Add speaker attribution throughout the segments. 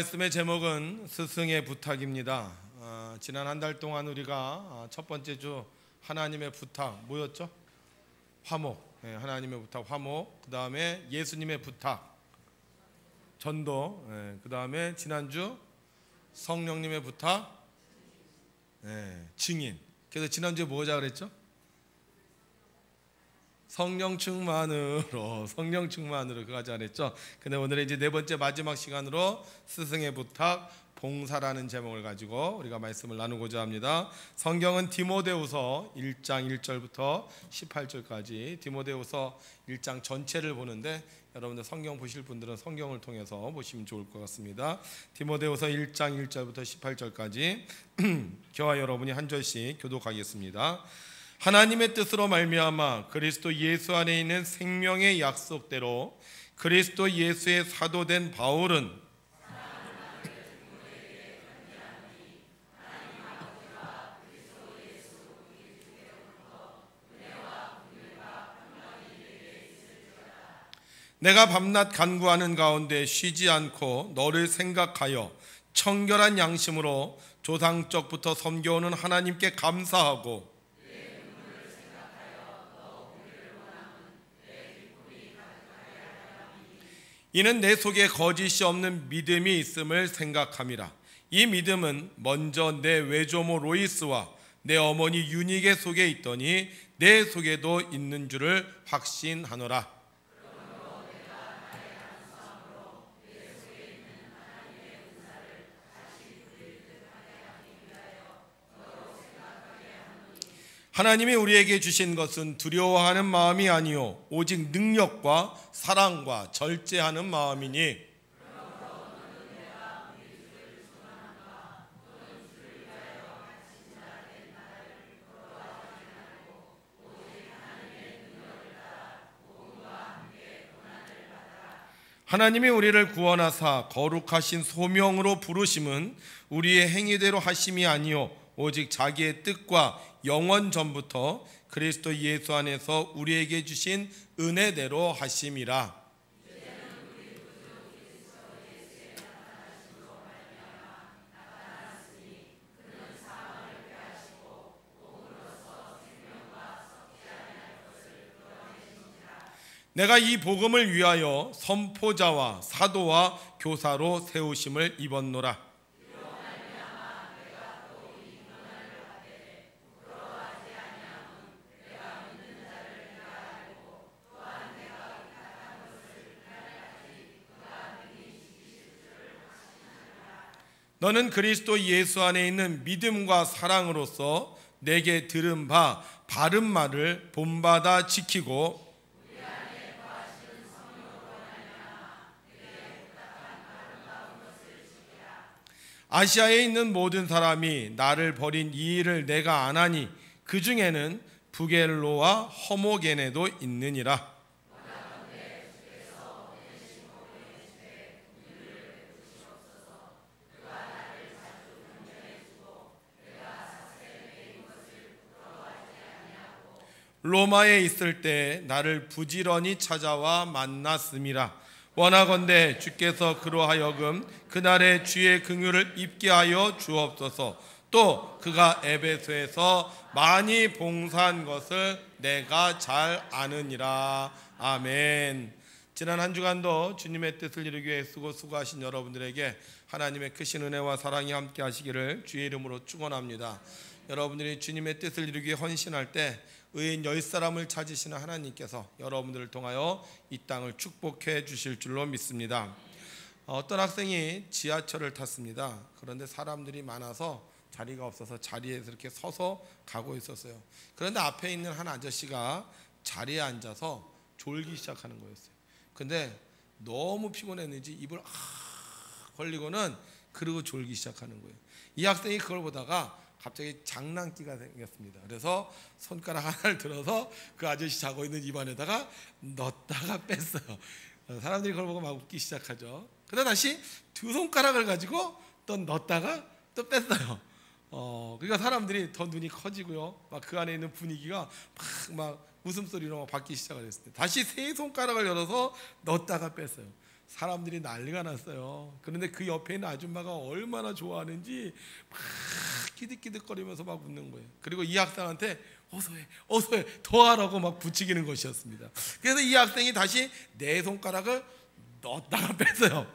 Speaker 1: 말씀의 제목은 스승의 부탁입니다. 지난 한 달 동안 우리가 첫 번째 주 하나님의 부탁 뭐였죠? 화목. 하나님의 부탁 화목. 그 다음에 예수님의 부탁 전도. 그 다음에 지난주 성령님의 부탁 증인. 그래서 지난주에 뭐자 그랬죠? 성령 충만으로 그거 하지 않았죠? 근데 오늘은 이제 네 번째 마지막 시간으로 스승의 부탁 봉사라는 제목을 가지고 우리가 말씀을 나누고자 합니다. 성경은 디모데후서 1장 1절부터 18절까지 디모데후서 1장 전체를 보는데 여러분들 성경 보실 분들은 성경을 통해서 보시면 좋을 것 같습니다. 디모데후서 1장 1절부터 18절까지 저와 여러분이 한 절씩 교독하겠습니다. 하나님의 뜻으로 말미암아 그리스도 예수 안에 있는 생명의 약속대로 그리스도 예수의 사도된 바울은 내가 밤낮 간구하는 가운데 쉬지 않고 너를 생각하여 청결한 양심으로 조상적부터 섬겨오는 하나님께 감사하고 이는 내 속에 거짓이 없는 믿음이 있음을 생각함이라. 이 믿음은 먼저 내 외조모 로이스와 내 어머니 유니게 속에 있더니 내 속에도 있는 줄을 확신하노라. 하나님이 우리에게 주신 것은 두려워하는 마음이 아니요 오직 능력과 사랑과 절제하는 마음이니 하나님이 우리를 구원하사 거룩하신 소명으로 부르심은 우리의 행위대로 하심이 아니요 오직 자기의 뜻과 영원 전부터 그리스도 예수 안에서 우리에게 주신 은혜대로 하심이라. 내가 이 복음을 위하여 선포자와 사도와 교사로 세우심을 입었노라. 너는 그리스도 예수 안에 있는 믿음과 사랑으로서 내게 들은 바 바른 말을 본받아 지키고 아시아에 있는 모든 사람이 나를 버린 이 일을 내가 아나니 그 중에는 부겔로와 허모게네도 있느니라. 로마에 있을 때 나를 부지런히 찾아와 만났음이라. 원하건대 주께서 그로 하여금 그날의 주의 긍휼을 입게 하여 주옵소서. 또 그가 에베소에서 많이 봉사한 것을 내가 잘 아느니라. 아멘. 지난 한 주간도 주님의 뜻을 이루기 위해 수고하신 여러분들에게 하나님의 크신 은혜와 사랑이 함께 하시기를 주의 이름으로 축원합니다. 여러분들이 주님의 뜻을 이루기 위해 헌신할 때 의인 10사람을 찾으시는 하나님께서 여러분들을 통하여 이 땅을 축복해 주실 줄로 믿습니다. 어떤 학생이 지하철을 탔습니다. 그런데 사람들이 많아서 자리가 없어서 자리에서 이렇게 서서 가고 있었어요. 그런데 앞에 있는 한 아저씨가 자리에 앉아서 졸기 시작하는 거였어요. 근데 너무 피곤했는지 입을 벌리고는 그러고 졸기 시작하는 거예요. 이 학생이 그걸 보다가 갑자기 장난기가 생겼습니다. 그래서 손가락 하나를 들어서 그 아저씨 자고 있는 입안에다가 넣었다가 뺐어요. 사람들이 그걸 보고 막 웃기 시작하죠. 그러다 다시 두 손가락을 가지고 또 넣었다가 또 뺐어요. 그러니까 사람들이 더 눈이 커지고요. 막 그 안에 있는 분위기가 막 웃음소리로 막 바뀌기 시작을 했어요. 다시 세 손가락을 열어서 넣었다가 뺐어요. 사람들이 난리가 났어요. 그런데 그 옆에 있는 아줌마가 얼마나 좋아하는지 막 끼득끼득거리면서 막 웃는 거예요. 그리고 이 학생한테 어서해 더 하라고 막 부추기는 것이었습니다. 그래서 이 학생이 다시 네 손가락을 넣었다가 뺐어요.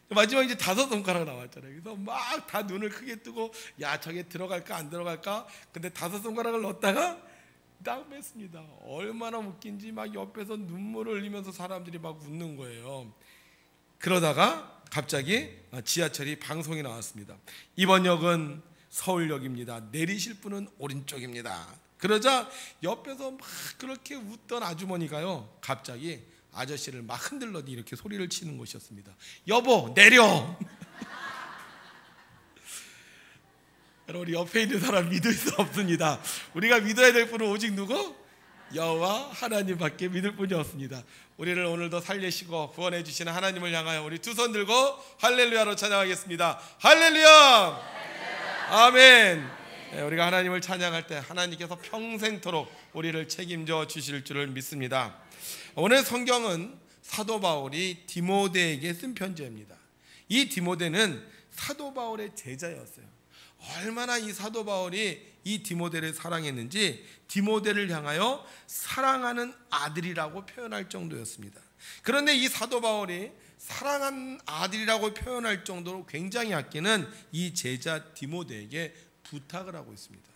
Speaker 1: 마지막에 이제 다섯 손가락 나왔잖아요. 그래서 막 다 눈을 크게 뜨고 야 저게 들어갈까 안 들어갈까. 근데 다섯 손가락을 넣었다가 딱 뺐습니다. 얼마나 웃긴지 막 옆에서 눈물을 흘리면서 사람들이 막 웃는 거예요. 그러다가 갑자기 지하철이 방송이 나왔습니다. 이번 역은 서울역입니다. 내리실 분은 오른쪽입니다. 그러자 옆에서 막 그렇게 웃던 아주머니가요, 갑자기 아저씨를 막 흔들더니 이렇게 소리를 치는 것이었습니다. 여보 내려. 우리 옆에 있는 사람 믿을 수 없습니다. 우리가 믿어야 될 분은 오직 누구? 여호와 하나님밖에 믿을 분이 없습니다. 우리를 오늘도 살리시고 구원해 주시는 하나님을 향하여 우리 두 손 들고 할렐루야로 찬양하겠습니다. 할렐루야! 아멘. 네, 우리가 하나님을 찬양할 때 하나님께서 평생토록 우리를 책임져 주실 줄을 믿습니다. 오늘 성경은 사도 바울이 디모데에게 쓴 편지입니다. 이 디모데는 사도 바울의 제자였어요. 얼마나 이 사도 바울이 이 디모데를 사랑했는지 디모데를 향하여 사랑하는 아들이라고 표현할 정도였습니다. 그런데 이 사도 바울이 사랑한 아들이라고 표현할 정도로 굉장히 아끼는 이 제자 디모데에게 부탁을 하고 있습니다.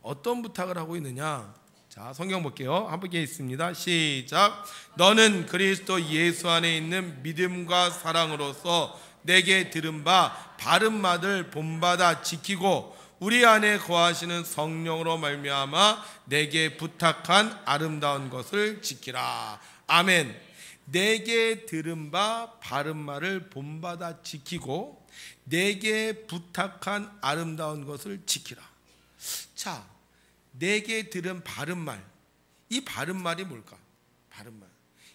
Speaker 1: 어떤 부탁을 하고 있느냐? 자, 성경 볼게요. 함께 있습니다. 시작. 너는 그리스도 예수 안에 있는 믿음과 사랑으로서 내게 들은 바 바른 말을 본받아 지키고 우리 안에 거하시는 성령으로 말미암아 내게 부탁한 아름다운 것을 지키라. 아멘. 내게 들은 바 바른 말을 본받아 지키고 내게 부탁한 아름다운 것을 지키라. 자, 내게 들은 바른 말, 이 바른 말이 뭘까? 바른 말.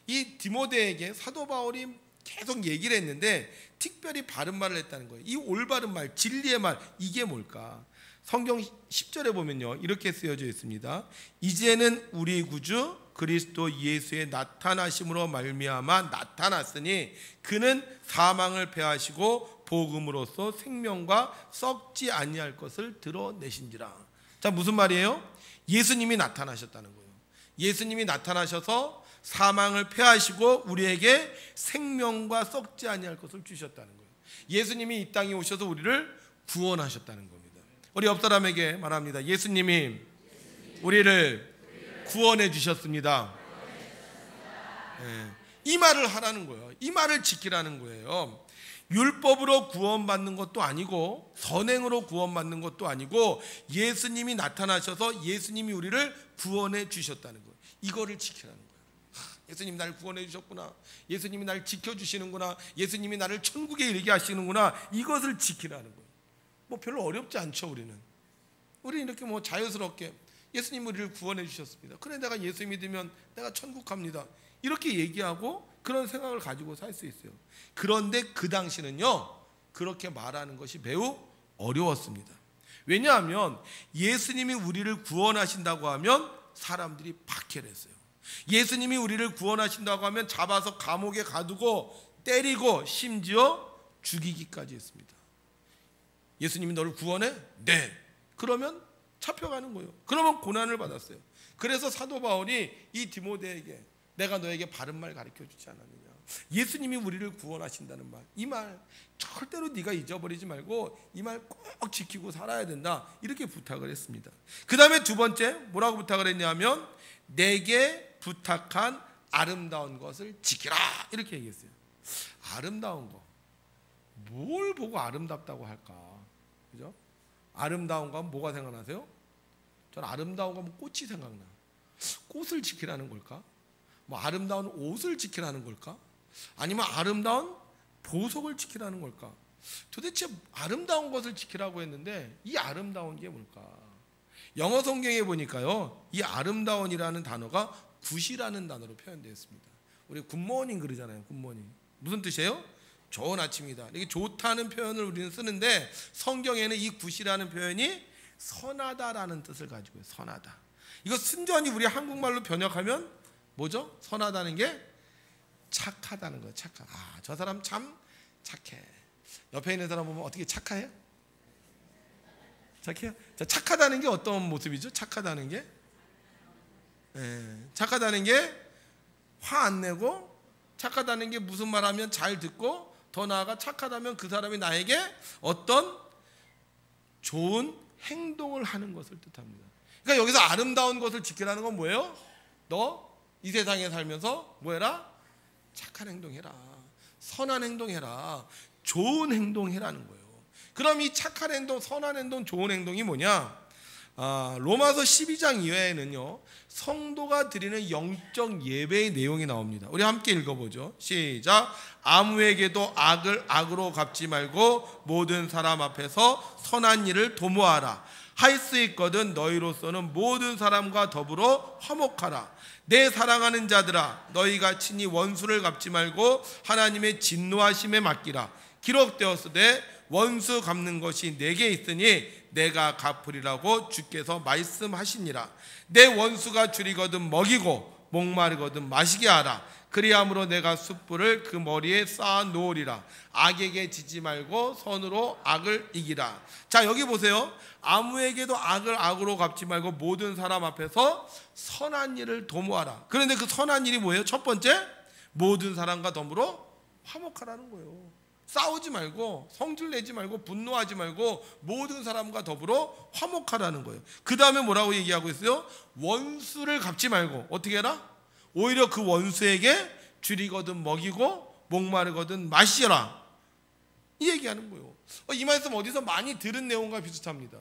Speaker 1: 이 디모데에게 사도 바울이 계속 얘기를 했는데 특별히 바른 말을 했다는 거예요. 이 올바른 말, 진리의 말, 이게 뭘까? 성경 10절에 보면요, 이렇게 쓰여져 있습니다. 이제는 우리 구주 그리스도 예수의 나타나심으로 말미암아 나타났으니 그는 사망을 패하시고 복음으로써 생명과 썩지 아니할 것을 드러내신지라. 자, 무슨 말이에요? 예수님이 나타나셨다는 거예요. 예수님이 나타나셔서 사망을 패하시고 우리에게 생명과 썩지 아니할 것을 주셨다는 거예요. 예수님이 이 땅에 오셔서 우리를 구원하셨다는 겁니다. 우리 옆 사람에게 말합니다. 예수님이 우리를 구원해 주셨습니다. 네. 이 말을 하라는 거예요. 이 말을 지키라는 거예요. 율법으로 구원받는 것도 아니고 선행으로 구원받는 것도 아니고 예수님이 나타나셔서 예수님이 우리를 구원해 주셨다는 거예요. 이거를 지키라는 거예요. 예수님이 나를 구원해 주셨구나. 예수님이 나를 지켜주시는구나. 예수님이 나를 천국에 이르게 하시는구나. 이것을 지키라는 거예요. 뭐 별로 어렵지 않죠. 우리는 이렇게 뭐 자연스럽게 예수님이 우리를 구원해 주셨습니다. 그래 내가 예수 믿으면 내가 천국 갑니다. 이렇게 얘기하고 그런 생각을 가지고 살 수 있어요. 그런데 그 당시는요, 그렇게 말하는 것이 매우 어려웠습니다. 왜냐하면 예수님이 우리를 구원하신다고 하면 사람들이 박해를 했어요. 예수님이 우리를 구원하신다고 하면 잡아서 감옥에 가두고 때리고 심지어 죽이기까지 했습니다. 예수님이 너를 구원해? 네. 그러면 잡혀가는 거예요. 그러면 고난을 받았어요. 그래서 사도 바울이 이 디모데에게 내가 너에게 바른 말 가르쳐주지 않았느냐. 예수님이 우리를 구원하신다는 말, 이 말 절대로 네가 잊어버리지 말고 이 말 꼭 지키고 살아야 된다. 이렇게 부탁을 했습니다. 그 다음에 두 번째 뭐라고 부탁을 했냐면 내게 부탁한 아름다운 것을 지키라. 이렇게 얘기했어요. 아름다운 거. 뭘 보고 아름답다고 할까? 그죠? 아름다운 거 하면 뭐가 생각나세요? 저는 아름다운 거 하면 꽃이 생각나. 꽃을 지키라는 걸까? 뭐 아름다운 옷을 지키라는 걸까? 아니면 아름다운 보석을 지키라는 걸까? 도대체 아름다운 것을 지키라고 했는데 이 아름다운 게 뭘까? 영어 성경에 보니까요, 이 아름다운이라는 단어가 굿이라는 단어로 표현되어 있습니다. 우리 굿모닝 그러잖아요. 굿모닝. 무슨 뜻이에요? 좋은 아침이다. 이게 좋다는 표현을 우리는 쓰는데 성경에는 이 굿이라는 표현이 선하다라는 뜻을 가지고 있어요. 선하다. 이거 순전히 우리 한국말로 번역하면 뭐죠? 선하다는 게 착하다는 거예요. 저 사람 참 착해. 옆에 있는 사람 보면 어떻게 착해요? 착해요? 자, 착하다는 게 어떤 모습이죠? 착하다는 게 착하다는 게 화 안 내고, 착하다는 게 무슨 말하면 잘 듣고, 더 나아가 착하다면 그 사람이 나에게 어떤 좋은 행동을 하는 것을 뜻합니다. 그러니까 여기서 아름다운 것을 지키라는 건 뭐예요? 너 이 세상에 살면서 뭐 해라? 착한 행동해라. 선한 행동해라. 좋은 행동해라는 거예요. 그럼 이 착한 행동, 선한 행동, 좋은 행동이 뭐냐? 로마서 12장 이외에는요, 성도가 드리는 영적 예배의 내용이 나옵니다. 우리 함께 읽어보죠. 시작. 아무에게도 악을 악으로 갚지 말고 모든 사람 앞에서 선한 일을 도모하라. 할 수 있거든 너희로서는 모든 사람과 더불어 화목하라. 내 사랑하는 자들아, 너희가 친히 원수를 갚지 말고 하나님의 진노하심에 맡기라. 기록되었으되 원수 갚는 것이 내게 있으니 내가 갚으리라고 주께서 말씀하시니라. 내 원수가 줄이거든 먹이고 목마르거든 마시게 하라. 그리함으로 내가 숯불을 그 머리에 쌓아 놓으리라. 악에게 지지 말고 선으로 악을 이기라. 자, 여기 보세요. 아무에게도 악을 악으로 갚지 말고 모든 사람 앞에서 선한 일을 도모하라. 그런데 그 선한 일이 뭐예요? 첫 번째, 모든 사람과 더불어 화목하라는 거예요. 싸우지 말고, 성질 내지 말고, 분노하지 말고 모든 사람과 더불어 화목하라는 거예요. 그 다음에 뭐라고 얘기하고 있어요? 원수를 갚지 말고 어떻게 해라? 오히려 그 원수에게 줄이거든 먹이고 목마르거든 마시라. 이 얘기하는 거예요. 이 말씀 어디서 많이 들은 내용과 비슷합니다.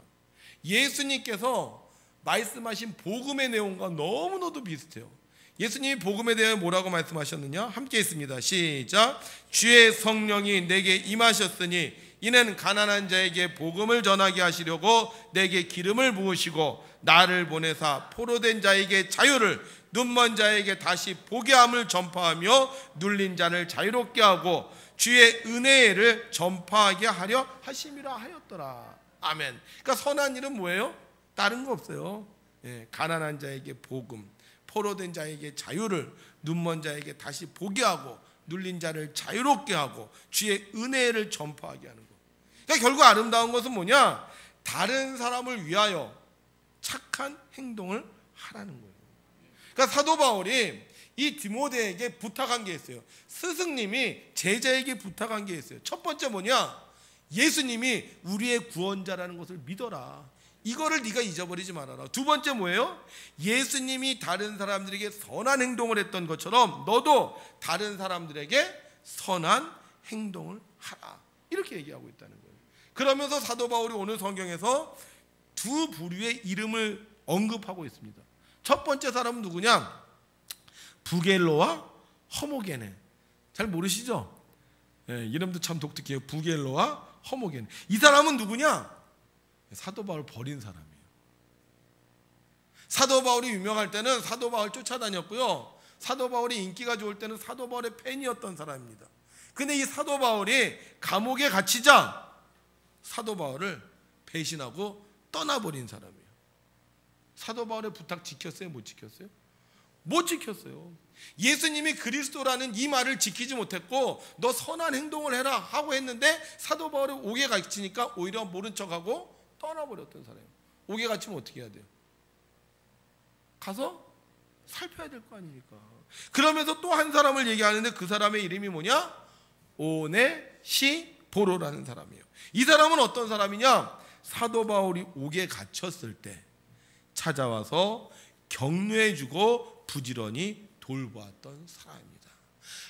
Speaker 1: 예수님께서 말씀하신 복음의 내용과 너무나도 비슷해요. 예수님이 복음에 대해 뭐라고 말씀하셨느냐? 함께 있습니다. 시작. 주의 성령이 내게 임하셨으니 이는 가난한 자에게 복음을 전하게 하시려고 내게 기름을 부으시고 나를 보내사 포로된 자에게 자유를, 눈먼 자에게 다시 보게 함을 전파하며 눌린 자를 자유롭게 하고 주의 은혜를 전파하게 하려 하심이라 하였더라. 아멘. 그러니까 선한 일은 뭐예요? 다른 거 없어요. 가난한 자에게 복음, 포로된 자에게 자유를, 눈먼 자에게 다시 보게 하고 눌린 자를 자유롭게 하고 주의 은혜를 전파하게 하는 거. 그러니까 결국 아름다운 것은 뭐냐? 다른 사람을 위하여 착한 행동을 하라는 거예요. 그러니까 사도 바울이 이 디모데에게 부탁한 게 있어요. 스승님이 제자에게 부탁한 게 있어요. 첫 번째 뭐냐? 예수님이 우리의 구원자라는 것을 믿어라. 이거를 네가 잊어버리지 말아라. 두 번째 뭐예요? 예수님이 다른 사람들에게 선한 행동을 했던 것처럼 너도 다른 사람들에게 선한 행동을 하라. 이렇게 얘기하고 있다는 거예요. 그러면서 사도 바울이 오늘 성경에서 두 부류의 이름을 언급하고 있습니다. 첫 번째 사람은 누구냐? 부겔로와 허모게네. 잘 모르시죠? 이름도 참 독특해요. 부겔로와 허모게네. 이 사람은 누구냐? 사도 바울 버린 사람이에요. 사도 바울이 유명할 때는 사도 바울 쫓아다녔고요, 사도 바울이 인기가 좋을 때는 사도 바울의 팬이었던 사람입니다. 근데 이 사도 바울이 감옥에 갇히자 사도 바울을 배신하고 떠나버린 사람이에요. 사도 바울의 부탁 지켰어요? 못 지켰어요? 못 지켰어요. 예수님이 그리스도라는 이 말을 지키지 못했고 너 선한 행동을 해라 하고 했는데 사도 바울이 옥에 갇히니까 오히려 모른 척하고 떠나버렸던 사람이에요. 옥에 갇히면 어떻게 해야 돼요? 가서 살펴야 될 거 아닙니까? 그러면서 또 한 사람을 얘기하는데 그 사람의 이름이 뭐냐? 오네시보로라는 사람이에요. 이 사람은 어떤 사람이냐? 사도 바울이 옥에 갇혔을 때 찾아와서 격려해주고 부지런히 돌보았던 사람입니다.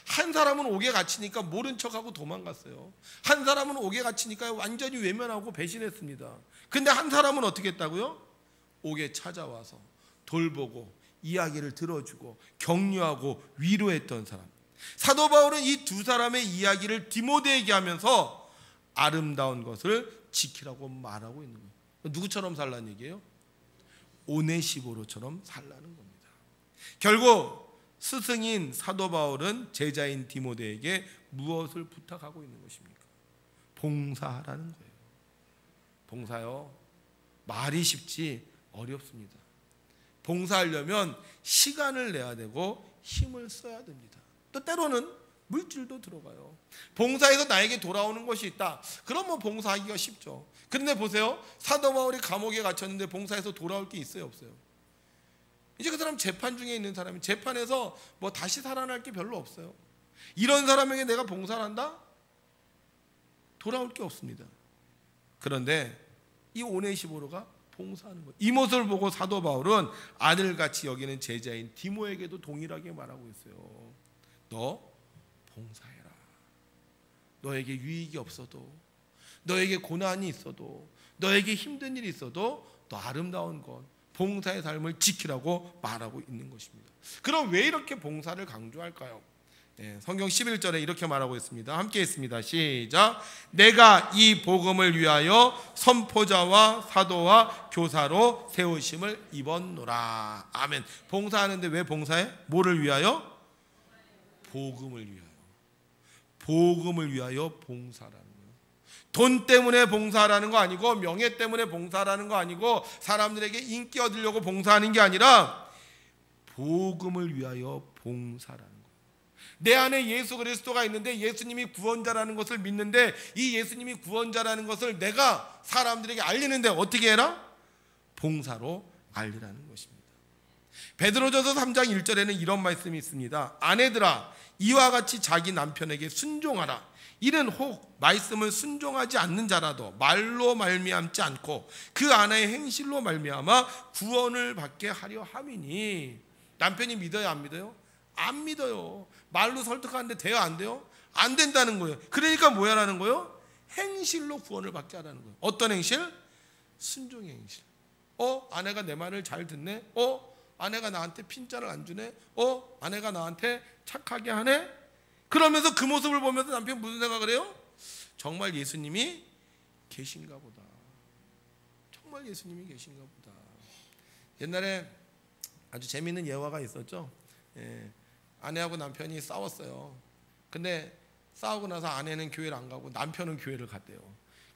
Speaker 1: 한 사람은 옥에 갇히니까 모른 척하고 도망갔어요. 한 사람은 옥에 갇히니까 완전히 외면하고 배신했습니다. 근데 한 사람은 어떻게 했다고요? 옥에 찾아와서 돌보고 이야기를 들어주고 격려하고 위로했던 사람. 사도 바울은 이 두 사람의 이야기를 디모데에게 하면서 아름다운 것을 지키라고 말하고 있는 거예요. 누구처럼 살라는 얘기예요? 오네시보로처럼 살라는 겁니다. 결국 스승인 사도 바울은 제자인 디모데에게 무엇을 부탁하고 있는 것입니까? 봉사하라는 거예요. 봉사요, 말이 쉽지 어렵습니다. 봉사하려면 시간을 내야 되고 힘을 써야 됩니다. 또 때로는 물질도 들어가요. 봉사에서 나에게 돌아오는 것이 있다. 그럼 봉사하기가 쉽죠. 그런데 보세요. 사도 바울이 감옥에 갇혔는데 봉사에서 돌아올 게 있어요, 없어요? 이제 그 사람 재판 중에 있는 사람이 재판에서 다시 살아날 게 별로 없어요. 이런 사람에게 내가 봉사를 한다? 돌아올 게 없습니다. 그런데 이 오네시모로가 봉사하는 거예요. 이 모습을 보고 사도 바울은 아들같이 여기는 제자인 디모에게도 동일하게 말하고 있어요. 너 봉사해라. 너에게 유익이 없어도, 너에게 고난이 있어도, 너에게 힘든 일이 있어도 너 아름다운 것, 봉사의 삶을 지키라고 말하고 있는 것입니다. 그럼 왜 이렇게 봉사를 강조할까요? 성경 11절에 이렇게 말하고 있습니다. 함께 있습니다. 시작. 내가 이 복음을 위하여 선포자와 사도와 교사로 세우심을 입었노라. 아멘. 봉사하는데 왜 봉사해? 뭐를 위하여? 복음을 위하여. 복음을 위하여 봉사라는 거예요. 돈 때문에 봉사하라는 거 아니고, 명예 때문에 봉사하라는 거 아니고, 사람들에게 인기 얻으려고 봉사하는 게 아니라 복음을 위하여 봉사라는 거예요. 내 안에 예수 그리스도가 있는데 예수님이 구원자라는 것을 믿는데, 이 예수님이 구원자라는 것을 내가 사람들에게 알리는데 어떻게 해라? 봉사로 알리라는 것입니다. 베드로전서 3장 1절에는 이런 말씀이 있습니다. 아내들아, 이와 같이 자기 남편에게 순종하라. 이는 혹 말씀을 순종하지 않는 자라도 말로 말미암지 않고 그 아내의 행실로 말미암아 구원을 받게 하려 함이니. 남편이 믿어요, 안 믿어요? 안 믿어요. 말로 설득하는데 돼요, 안 돼요? 안 된다는 거예요. 그러니까 뭐야라는 거예요? 행실로 구원을 받게 하라는 거예요. 어떤 행실? 순종의 행실. 아내가 내 말을 잘 듣네. 아내가 나한테 핀자를 안 주네. 아내가 나한테 착하게 하네. 그러면서 그 모습을 보면서 남편이 무슨 생각을 해요? 정말 예수님이 계신가 보다. 정말 예수님이 계신가 보다. 옛날에 아주 재미있는 예화가 있었죠. 아내하고 남편이 싸웠어요. 근데 싸우고 나서 아내는 교회를 안 가고 남편은 교회를 갔대요.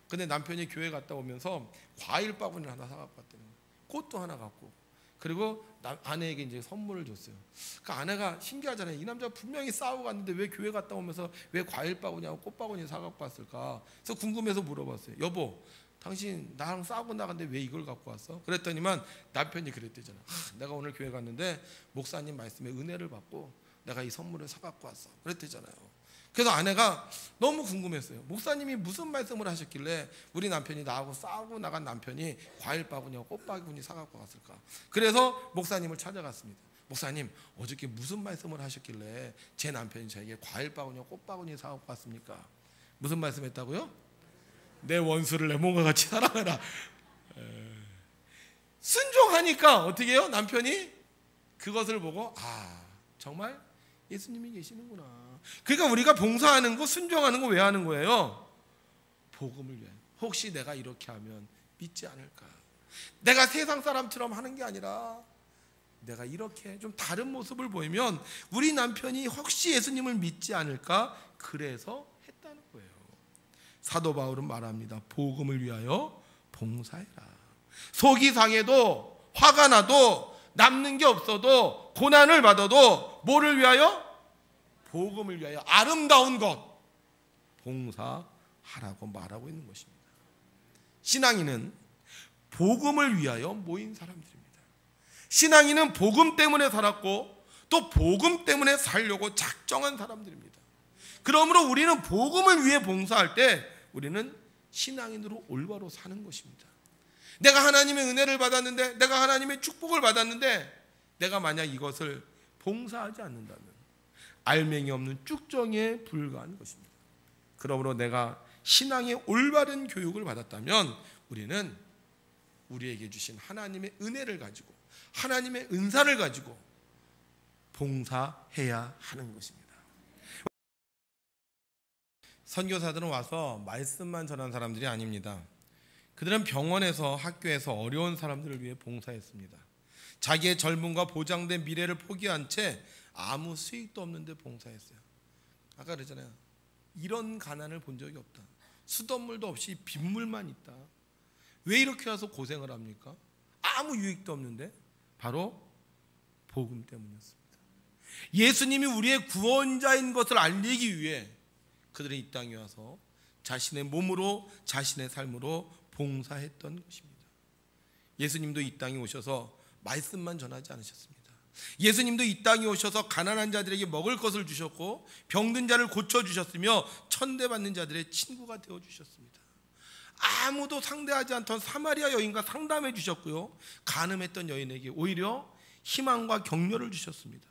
Speaker 1: 근데 남편이 교회 갔다 오면서 과일 바구니를 하나 사갖고 왔대요. 꽃도 하나 갖고. 그리고 아내에게 이제 선물을 줬어요. 그 아내가 신기하잖아요. 이 남자가 분명히 싸우고 갔는데 왜 교회 갔다 오면서 왜 과일 바구니하고 꽃 바구니 사갖고 왔을까? 그래서 궁금해서 물어봤어요. 여보, 당신 나랑 싸우고 나갔는데 왜 이걸 갖고 왔어? 그랬더니만 남편이 그랬대잖아. 내가 오늘 교회 갔는데 목사님 말씀에 은혜를 받고 내가 이 선물을 사갖고 왔어. 그랬대잖아요. 그래서 아내가 너무 궁금했어요. 목사님이 무슨 말씀을 하셨길래 우리 남편이 나하고 싸우고 나간 남편이 과일 바구니와 꽃 바구니 사갖고 갔을까? 그래서 목사님을 찾아갔습니다. 목사님, 어저께 무슨 말씀을 하셨길래 제 남편이 저에게 과일 바구니와 꽃 바구니 사갖고 왔습니까? 무슨 말씀했다고요? 내 원수를 내 몸과 같이 사랑하라. 순종하니까 어떻게 해요? 남편이 그것을 보고 정말 예수님이 계시는구나. 그러니까 우리가 봉사하는 거, 순종하는 거 왜 하는 거예요? 복음을 위해. 혹시 내가 이렇게 하면 믿지 않을까? 내가 세상 사람처럼 하는 게 아니라 내가 이렇게 좀 다른 모습을 보이면 우리 남편이 혹시 예수님을 믿지 않을까? 그래서 했다는 거예요. 사도 바울은 말합니다. 복음을 위하여 봉사해라. 속이 상해도 화가 나도 남는 게 없어도 고난을 받아도 뭐를 위하여? 복음을 위하여 아름다운 것 봉사하라고 말하고 있는 것입니다. 신앙인은 복음을 위하여 모인 사람들입니다. 신앙인은 복음 때문에 살았고 또 복음 때문에 살려고 작정한 사람들입니다. 그러므로 우리는 복음을 위해 봉사할 때 우리는 신앙인으로 올바로 사는 것입니다. 내가 하나님의 은혜를 받았는데, 내가 하나님의 축복을 받았는데 내가 만약 이것을 봉사하지 않는다면 알맹이 없는 쭉정에 불과한 것입니다. 그러므로 내가 신앙의 올바른 교육을 받았다면 우리는 우리에게 주신 하나님의 은혜를 가지고 하나님의 은사를 가지고 봉사해야 하는 것입니다. 선교사들은 와서 말씀만 전한 사람들이 아닙니다. 그들은 병원에서, 학교에서 어려운 사람들을 위해 봉사했습니다. 자기의 젊음과 보장된 미래를 포기한 채 아무 수익도 없는데 봉사했어요. 아까 그랬잖아요. 이런 가난을 본 적이 없다. 수돗물도 없이 빗물만 있다. 왜 이렇게 와서 고생을 합니까? 아무 유익도 없는데 바로 복음 때문이었습니다. 예수님이 우리의 구원자인 것을 알리기 위해 그들은 이 땅에 와서 자신의 몸으로 자신의 삶으로 봉사했던 것입니다. 예수님도 이 땅에 오셔서 말씀만 전하지 않으셨습니다. 예수님도 이 땅에 오셔서 가난한 자들에게 먹을 것을 주셨고 병든 자를 고쳐주셨으며 천대받는 자들의 친구가 되어주셨습니다. 아무도 상대하지 않던 사마리아 여인과 상담해 주셨고요, 간음했던 여인에게 오히려 희망과 격려를 주셨습니다.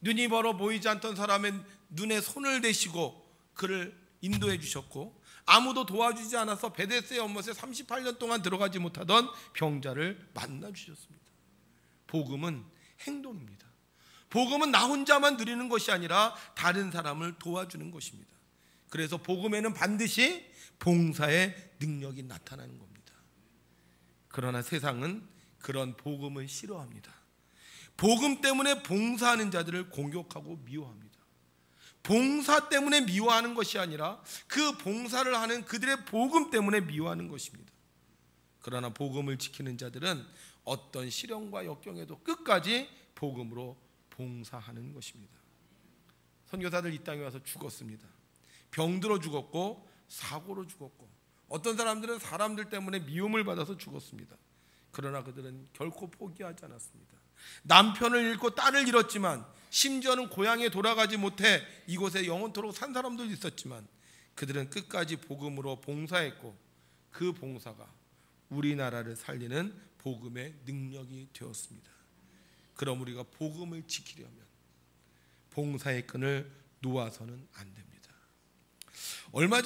Speaker 1: 눈이 멀어 보이지 않던 사람의 눈에 손을 대시고 그를 인도해 주셨고, 아무도 도와주지 않아서 베데스의 연못에 38년 동안 들어가지 못하던 병자를 만나 주셨습니다. 복음은 행동입니다. 복음은 나 혼자만 누리는 것이 아니라 다른 사람을 도와주는 것입니다. 그래서 복음에는 반드시 봉사의 능력이 나타나는 겁니다. 그러나 세상은 그런 복음을 싫어합니다. 복음 때문에 봉사하는 자들을 공격하고 미워합니다. 봉사 때문에 미워하는 것이 아니라 그 봉사를 하는 그들의 복음 때문에 미워하는 것입니다. 그러나 복음을 지키는 자들은 어떤 시련과 역경에도 끝까지 복음으로 봉사하는 것입니다. 선교사들 이 땅에 와서 죽었습니다. 병들어 죽었고 사고로 죽었고, 어떤 사람들은 사람들 때문에 미움을 받아서 죽었습니다. 그러나 그들은 결코 포기하지 않았습니다. 남편을 잃고 딸을 잃었지만, 심지어는 고향에 돌아가지 못해 이곳에 영원토록 산 사람도 있었지만, 그들은 끝까지 복음으로 봉사했고 그 봉사가 우리나라를 살리는 복음의 능력이 되었습니다. 그럼 우리가 복음을 지키려면 봉사의 끈을 놓아서는 안 됩니다. 얼마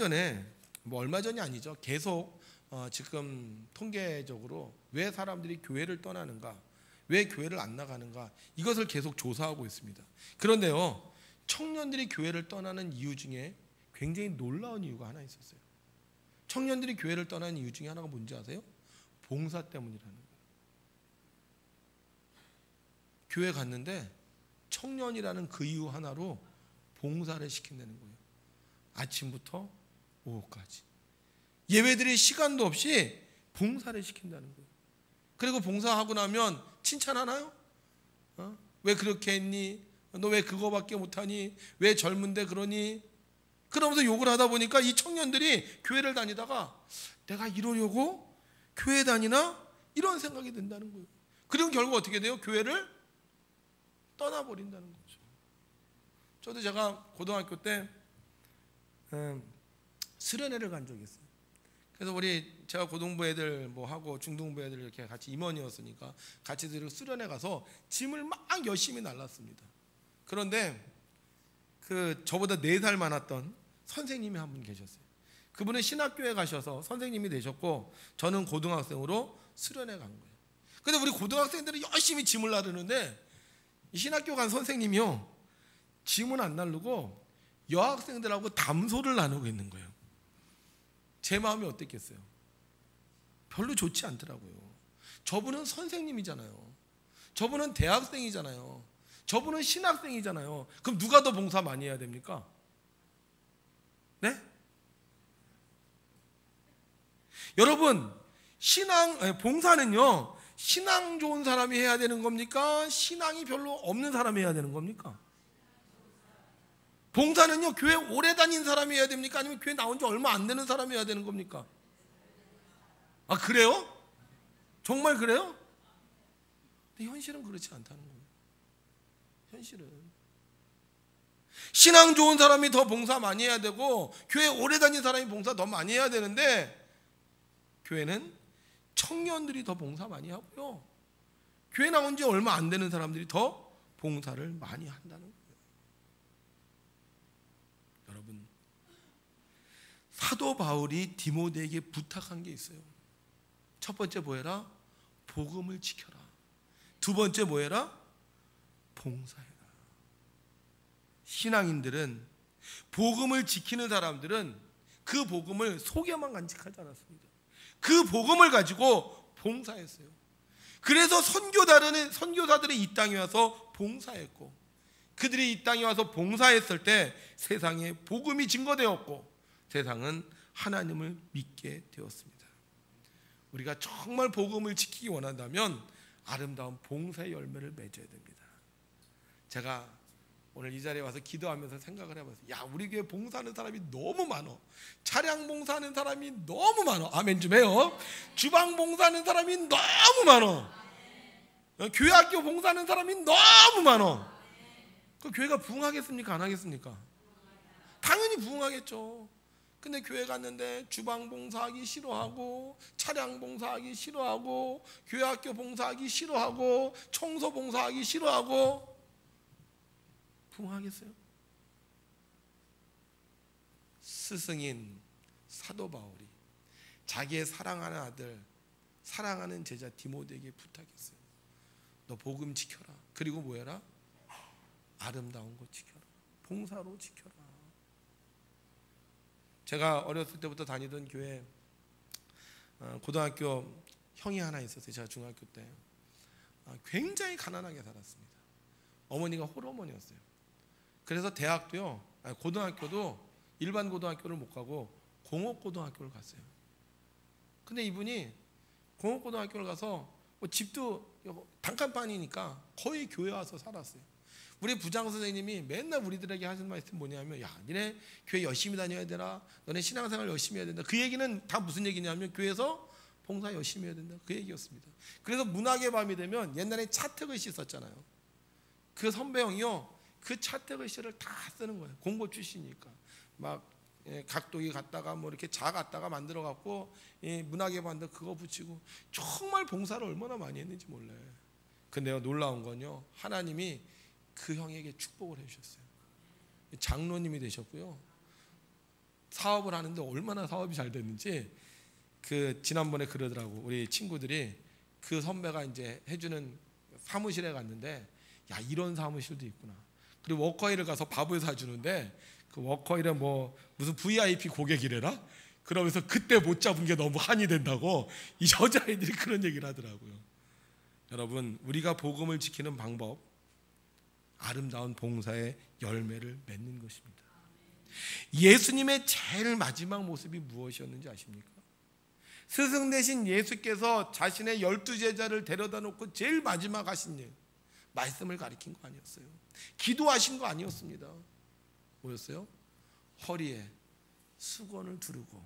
Speaker 1: 전이 아니죠. 계속 지금 통계적으로 왜 사람들이 교회를 떠나는가, 왜 교회를 안 나가는가, 이것을 계속 조사하고 있습니다. 그런데요, 청년들이 교회를 떠나는 이유 중에 굉장히 놀라운 이유가 하나 있었어요. 청년들이 교회를 떠나는 이유 중에 하나가 뭔지 아세요? 봉사 때문이라는 거예요. 교회 갔는데 청년이라는 그 이유 하나로 봉사를 시킨다는 거예요. 아침부터 오후까지 예배드릴 시간도 없이 봉사를 시킨다는 거예요. 그리고 봉사하고 나면 칭찬하나요? 왜 그렇게 했니? 너 왜 그거밖에 못하니? 왜 젊은데 그러니? 그러면서 욕을 하다 보니까 이 청년들이 교회를 다니다가 내가 이러려고 교회 다니나? 이런 생각이 든다는 거예요. 그리고 결국 어떻게 돼요? 교회를 떠나버린다는 거죠. 저도 제가 고등학교 때 수련회를 간 적이 있어요. 그래서 제가 고등부 애들 하고 중등부 애들 이렇게 같이 임원이었으니까 같이 수련회 가서 짐을 막 열심히 날랐습니다. 그런데 그 저보다 4살 많았던 선생님이 한 분 계셨어요. 그분은 신학교에 가셔서 선생님이 되셨고, 저는 고등학생으로 수련회 간 거예요. 근데 우리 고등학생들은 열심히 짐을 나르는데 이 신학교 간 선생님이요, 짐은 안 나르고 여학생들하고 담소를 나누고 있는 거예요. 제 마음이 어땠겠어요? 별로 좋지 않더라고요. 저분은 선생님이잖아요. 저분은 대학생이잖아요. 저분은 신학생이잖아요. 그럼 누가 더 봉사 많이 해야 됩니까? 네? 여러분, 봉사는요, 신앙 좋은 사람이 해야 되는 겁니까? 신앙이 별로 없는 사람이 해야 되는 겁니까? 봉사는요, 교회 오래 다닌 사람이 해야 됩니까? 아니면 교회 나온 지 얼마 안 되는 사람이 해야 되는 겁니까? 아, 그래요? 정말 그래요? 근데 현실은 그렇지 않다는 거예요. 현실은 신앙 좋은 사람이 더 봉사 많이 해야 되고, 교회 오래 다닌 사람이 봉사 더 많이 해야 되는데, 교회는 청년들이 더 봉사 많이 하고요, 교회 나온 지 얼마 안 되는 사람들이 더 봉사를 많이 한다는 거예요. 여러분, 사도 바울이 디모데에게 부탁한 게 있어요. 첫 번째 뭐해라? 복음을 지켜라. 두 번째 뭐해라? 봉사해라. 신앙인들은, 복음을 지키는 사람들은 그 복음을 속에만 간직하지 않았습니다. 그 복음을 가지고 봉사했어요. 그래서 선교사들이 이 땅에 와서 봉사했고, 그들이 이 땅에 와서 봉사했을 때 세상에 복음이 증거되었고, 세상은 하나님을 믿게 되었습니다. 우리가 정말 복음을 지키기 원한다면 아름다운 봉사의 열매를 맺어야 됩니다. 제가 오늘 이 자리에 와서 기도하면서 생각을 해봤어요. 야, 우리 교회 봉사하는 사람이 너무 많어. 차량 봉사하는 사람이 너무 많어. 아멘 좀 해요. 주방 봉사하는 사람이 너무 많어. 교회 학교 봉사하는 사람이 너무 많어. 그 교회가 부흥하겠습니까? 안 하겠습니까? 당연히 부흥하겠죠. 근데 교회 갔는데 주방 봉사하기 싫어하고, 차량 봉사하기 싫어하고, 교회 학교 봉사하기 싫어하고, 청소 봉사하기 싫어하고, 부흥하겠어요? 스승인 사도 바울이 자기의 사랑하는 아들, 사랑하는 제자 디모데에게 부탁했어요. 너 복음 지켜라. 그리고 뭐 해라? 아름다운 거 지켜라. 봉사로 지켜라. 제가 어렸을 때부터 다니던 교회 고등학교 형이 하나 있었어요. 제가 중학교 때 굉장히 가난하게 살았습니다. 어머니가 홀어머니였어요. 그래서 대학도요, 고등학교도 일반 고등학교를 못 가고 공업고등학교를 갔어요. 근데 이분이 공업고등학교를 가서 뭐 집도 단칸방이니까 거의 교회 와서 살았어요. 우리 부장 선생님이 맨날 우리들에게 하시는 말씀이 뭐냐면, 야, 니네 교회 열심히 다녀야 되나? 너네 신앙생활 열심히 해야 된다. 그 얘기는 다 무슨 얘기냐면 교회에서 봉사 열심히 해야 된다. 그 얘기였습니다. 그래서 문학의 밤이 되면 옛날에 차트글씨 썼잖아요. 그 선배 형이요, 그 차트글씨를 다 쓰는 거예요. 공고 출신이니까. 막 각도기 갖다가 뭐 이렇게 자 갖다가 만들어 갖고 문학의 밤도 그거 붙이고, 정말 봉사를 얼마나 많이 했는지 몰라요. 근데요, 놀라운 건요, 하나님이 그 형에게 축복을 해주셨어요. 장로님이 되셨고요. 사업을 하는데 얼마나 사업이 잘 됐는지, 지난번에 그러더라고. 우리 친구들이 그 선배가 이제 해주는 사무실에 갔는데, 야, 이런 사무실도 있구나. 그리고 워커힐을 가서 밥을 사주는데, 그 워커힐은 뭐 무슨 VIP 고객이래라. 그러면서 그때 못 잡은 게 너무 한이 된다고 이 여자애들이 그런 얘기를 하더라고요. 여러분, 우리가 복음을 지키는 방법, 아름다운 봉사의 열매를 맺는 것입니다. 예수님의 제일 마지막 모습이 무엇이었는지 아십니까? 스승 되신 예수께서 자신의 12제자를 데려다 놓고 제일 마지막 하신 일, 말씀을 가리킨 거 아니었어요. 기도하신 거 아니었습니다. 뭐였어요? 허리에 수건을 두르고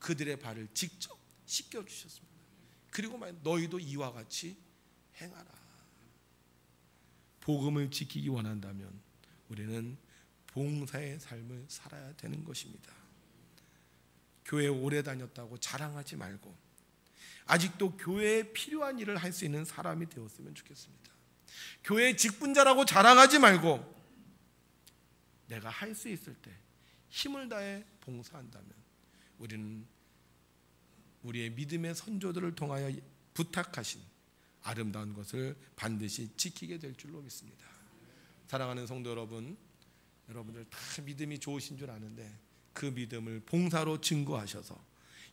Speaker 1: 그들의 발을 직접 씻겨주셨습니다. 그리고 너희도 이와 같이 행하라. 복음을 지키기 원한다면 우리는 봉사의 삶을 살아야 되는 것입니다. 교회 오래 다녔다고 자랑하지 말고 아직도 교회에 필요한 일을 할 수 있는 사람이 되었으면 좋겠습니다. 교회 직분자라고 자랑하지 말고 내가 할 수 있을 때 힘을 다해 봉사한다면 우리는 우리의 믿음의 선조들을 통하여 부탁하신 아름다운 것을 반드시 지키게 될 줄로 믿습니다. 사랑하는 성도 여러분, 여러분들 다 믿음이 좋으신 줄 아는데 그 믿음을 봉사로 증거하셔서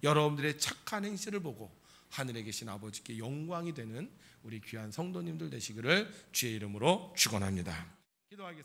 Speaker 1: 여러분들의 착한 행실을 보고 하늘에 계신 아버지께 영광이 되는 우리 귀한 성도님들 되시기를 주의 이름으로 축원합니다. 기도하겠습니다.